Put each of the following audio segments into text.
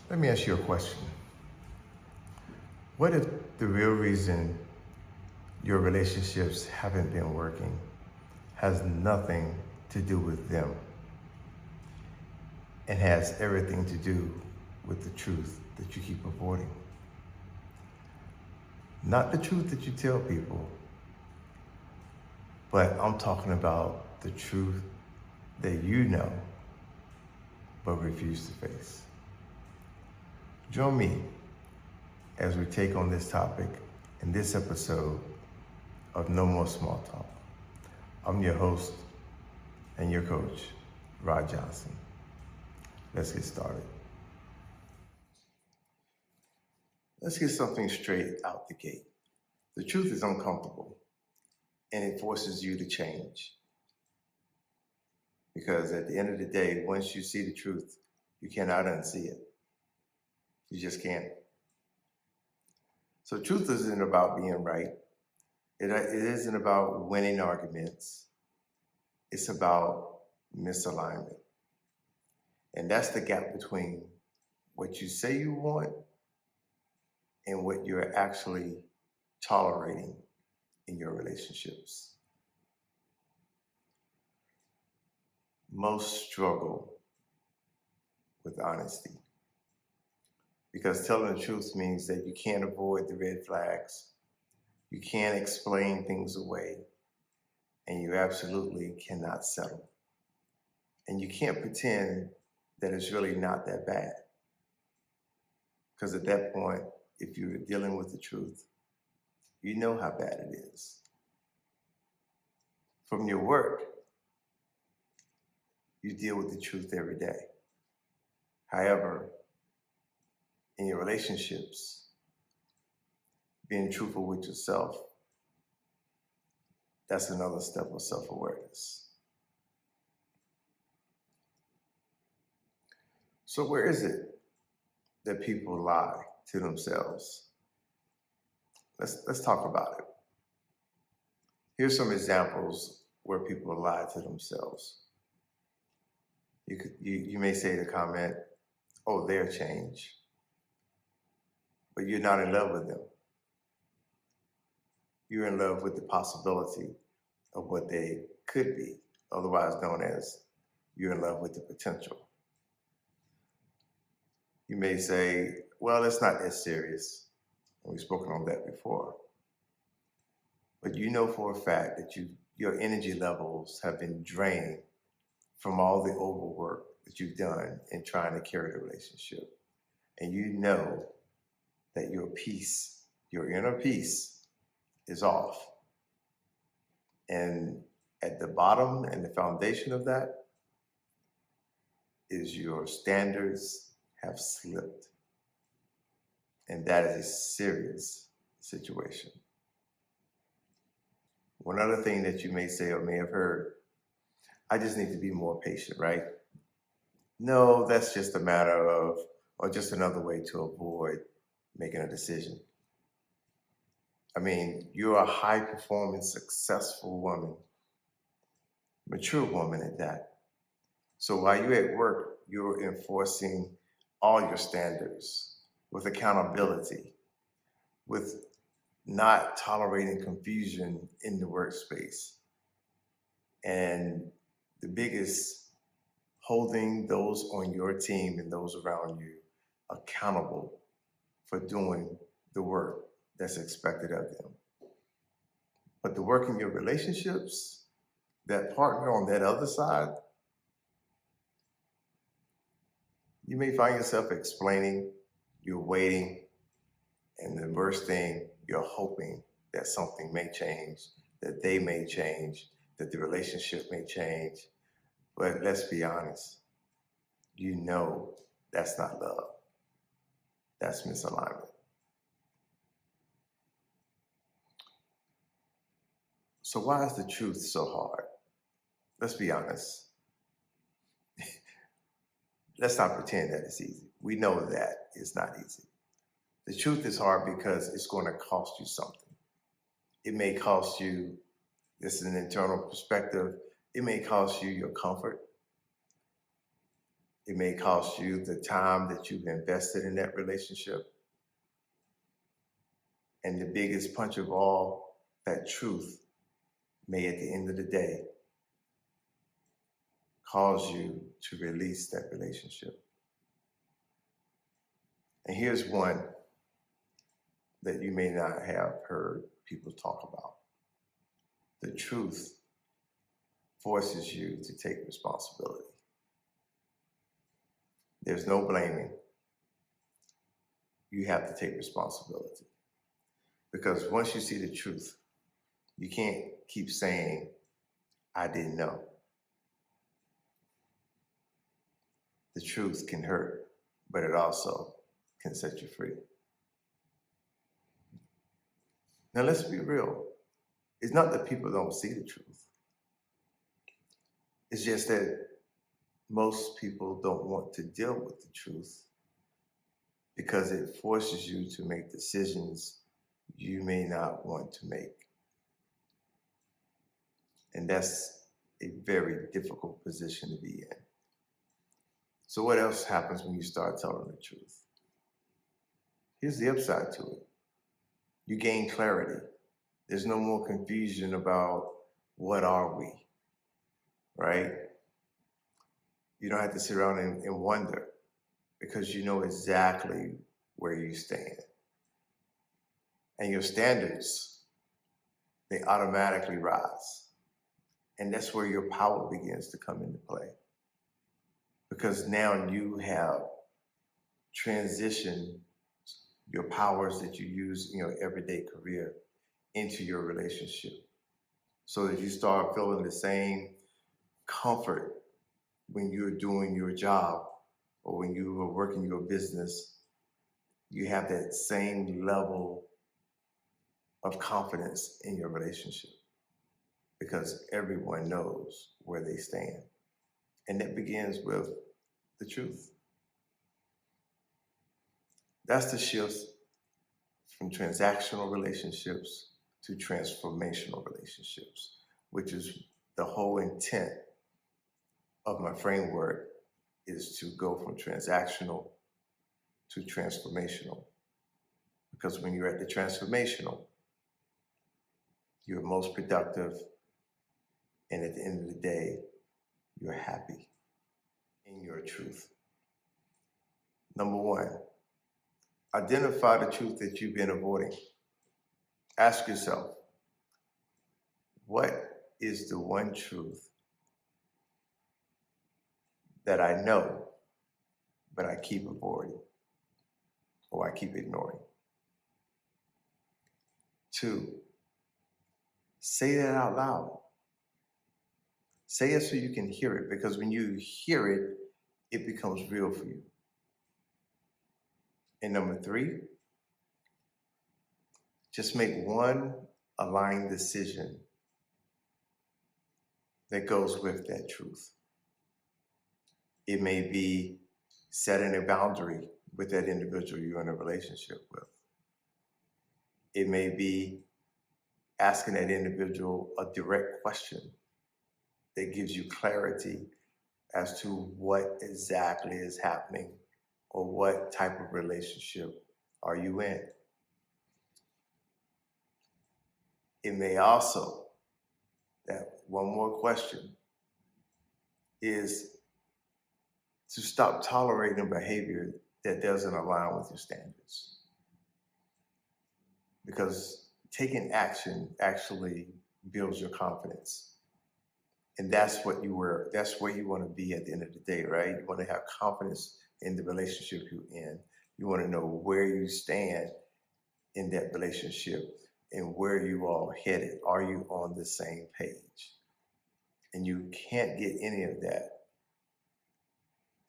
Let me ask you a question. What if the real reason your relationships haven't been working has nothing to do with them and has everything to do with the truth that you keep avoiding? Not the truth that you tell people, but I'm talking about the truth that you know but refuse to face. Join me as we take on this topic in this episode of No More Small Talk. I'm your host and your coach, Rod Johnson. Let's get started. Let's get something straight out the gate. The truth is uncomfortable and it forces you to change. Because at the end of the day, once you see the truth, you cannot unsee it. You just can't. So truth isn't about being right. It isn't about winning arguments. It's about misalignment. And that's the gap between what you say you want and what you're actually tolerating in your relationships. Most struggle with honesty because telling the truth means that you can't avoid the red flags, you can't explain things away, and you absolutely cannot settle. And you can't pretend that it's really not that bad. Because at that point, if you're dealing with the truth, you know how bad it is. From your work, you deal with the truth every day. However, in your relationships, being truthful with yourself, that's another step of self-awareness. So where is it that people lie to themselves? Let's talk about it. Here's some examples where people lie to themselves. You may say the comment, oh, they're changed, but you're not in love with them. You're in love with the possibility of what they could be, otherwise known as you're in love with the potential. You may say, well, it's not that serious. And we've spoken on that before. But you know for a fact that your energy levels have been drained from all the overwork that you've done in trying to carry the relationship. And you know that your peace, your inner peace, is off. And at the bottom and the foundation of that is your standards have slipped. And that is a serious situation. One other thing that you may say or may have heard, I just need to be more patient, right? No, that's just a matter of, or just another way to avoid making a decision. I mean, you're a high-performing, successful woman, mature woman at that. So while you're at work, you're enforcing all your standards with accountability, with not tolerating confusion in the workspace. And the biggest, holding those on your team and those around you accountable for doing the work that's expected of them. But the work in your relationships, that partner on that other side, you may find yourself explaining, you're waiting, and the worst thing, you're hoping that something may change, that they may change, that the relationship may change. But let's be honest, you know that's not love. That's misalignment. So why is the truth so hard? Let's be honest. Let's not pretend that it's easy. We know that it's not easy. The truth is hard because it's going to cost you something. It may cost you, this is an internal perspective, it may cost you your comfort. It may cost you the time that you've invested in that relationship. And the biggest punch of all, that truth may at the end of the day cause you to release that relationship. And here's one that you may not have heard people talk about. The truth forces you to take responsibility. There's no blaming. You have to take responsibility. Because once you see the truth, you can't keep saying, I didn't know. The truth can hurt, but it also can set you free. Now let's be real. It's not that people don't see the truth. It's just that most people don't want to deal with the truth because it forces you to make decisions you may not want to make. And that's a very difficult position to be in. So what else happens when you start telling the truth? Here's the upside to it. You gain clarity. There's no more confusion about what are we, right? You don't have to sit around and wonder because you know exactly where you stand. And your standards, they automatically rise. And that's where your power begins to come into play. Because now you have transitioned your powers that you use in your everyday career into your relationship. So that you start feeling the same comfort when you're doing your job or when you are working your business. You have that same level of confidence in your relationship because everyone knows where they stand. And that begins with the truth. That's the shift from transactional relationships to transformational relationships, which is the whole intent of my framework, is to go from transactional to transformational. Because when you're at the transformational, you're most productive, and at the end of the day, you're happy in your truth. Number one, identify the truth that you've been avoiding. Ask yourself, what is the one truth that I know, but I keep avoiding or I keep ignoring? Two, say that out loud. Say it so you can hear it, because when you hear it, it becomes real for you. And number three, just make one aligned decision that goes with that truth. It may be setting a boundary with that individual you're in a relationship with. It may be asking that individual a direct question that gives you clarity as to what exactly is happening or what type of relationship are you in. It may also, that one more question, is to stop tolerating behavior that doesn't align with your standards. Because taking action actually builds your confidence. And that's where you want to be at the end of the day, right? You want to have confidence in the relationship you're in. You want to know where you stand in that relationship and where you all headed. Are you on the same page? And you can't get any of that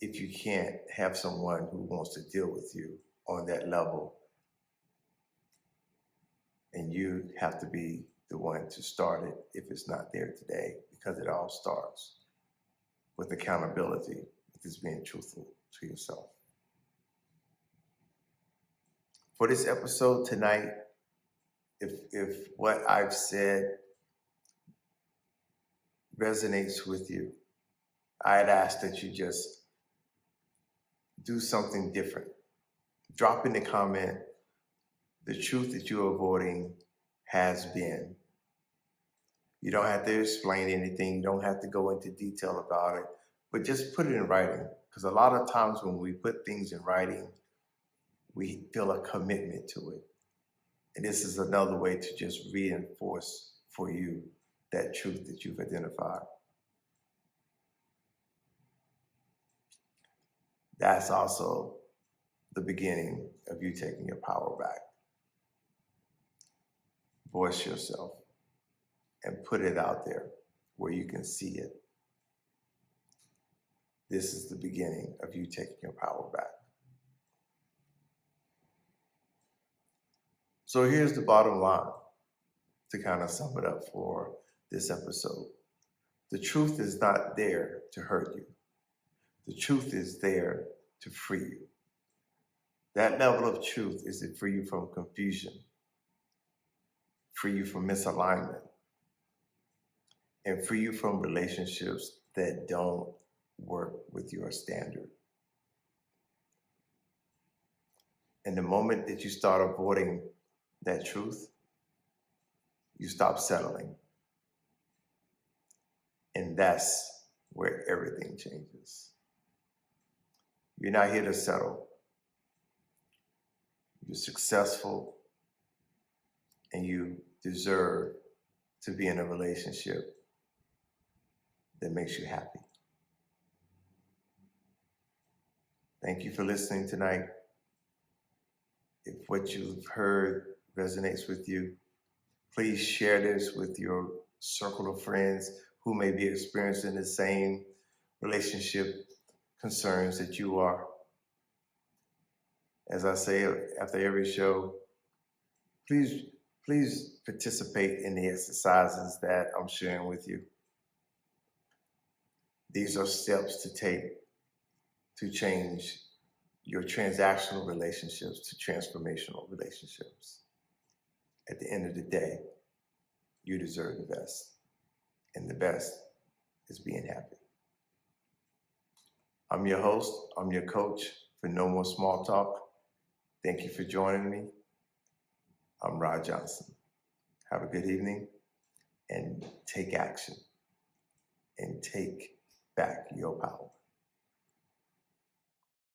if you can't have someone who wants to deal with you on that level. And you have to be the one to start it if it's not there today, because it all starts with accountability, with just being truthful to yourself. For this episode tonight, if what I've said resonates with you, I'd ask that you just do something different. Drop in the comment, the truth that you're avoiding has been. You don't have to explain anything. You don't have to go into detail about it, but just put it in writing. Because a lot of times when we put things in writing, we feel a commitment to it. And this is another way to just reinforce for you that truth that you've identified. That's also the beginning of you taking your power back. Voice yourself and put it out there where you can see it. This is the beginning of you taking your power back. So here's the bottom line to kind of sum it up for this episode. The truth is not there to hurt you. The truth is there to free you. That level of truth is to free you from confusion, free you from misalignment, and free you from relationships that don't work with your standard. And the moment that you start avoiding that truth, you stop settling. And that's where everything changes. You're not here to settle. You're successful and you deserve to be in a relationship that makes you happy. Thank you for listening tonight. If what you've heard resonates with you, please share this with your circle of friends who may be experiencing the same relationship concerns that you are. As I say after every show, please participate in the exercises that I'm sharing with you. These are steps to take to change your transactional relationships to transformational relationships. At the end of the day, you deserve the best. And the best is being happy. I'm your host. I'm your coach for No More Small Talk. Thank you for joining me. I'm Rod Johnson. Have a good evening and take action and take back your power.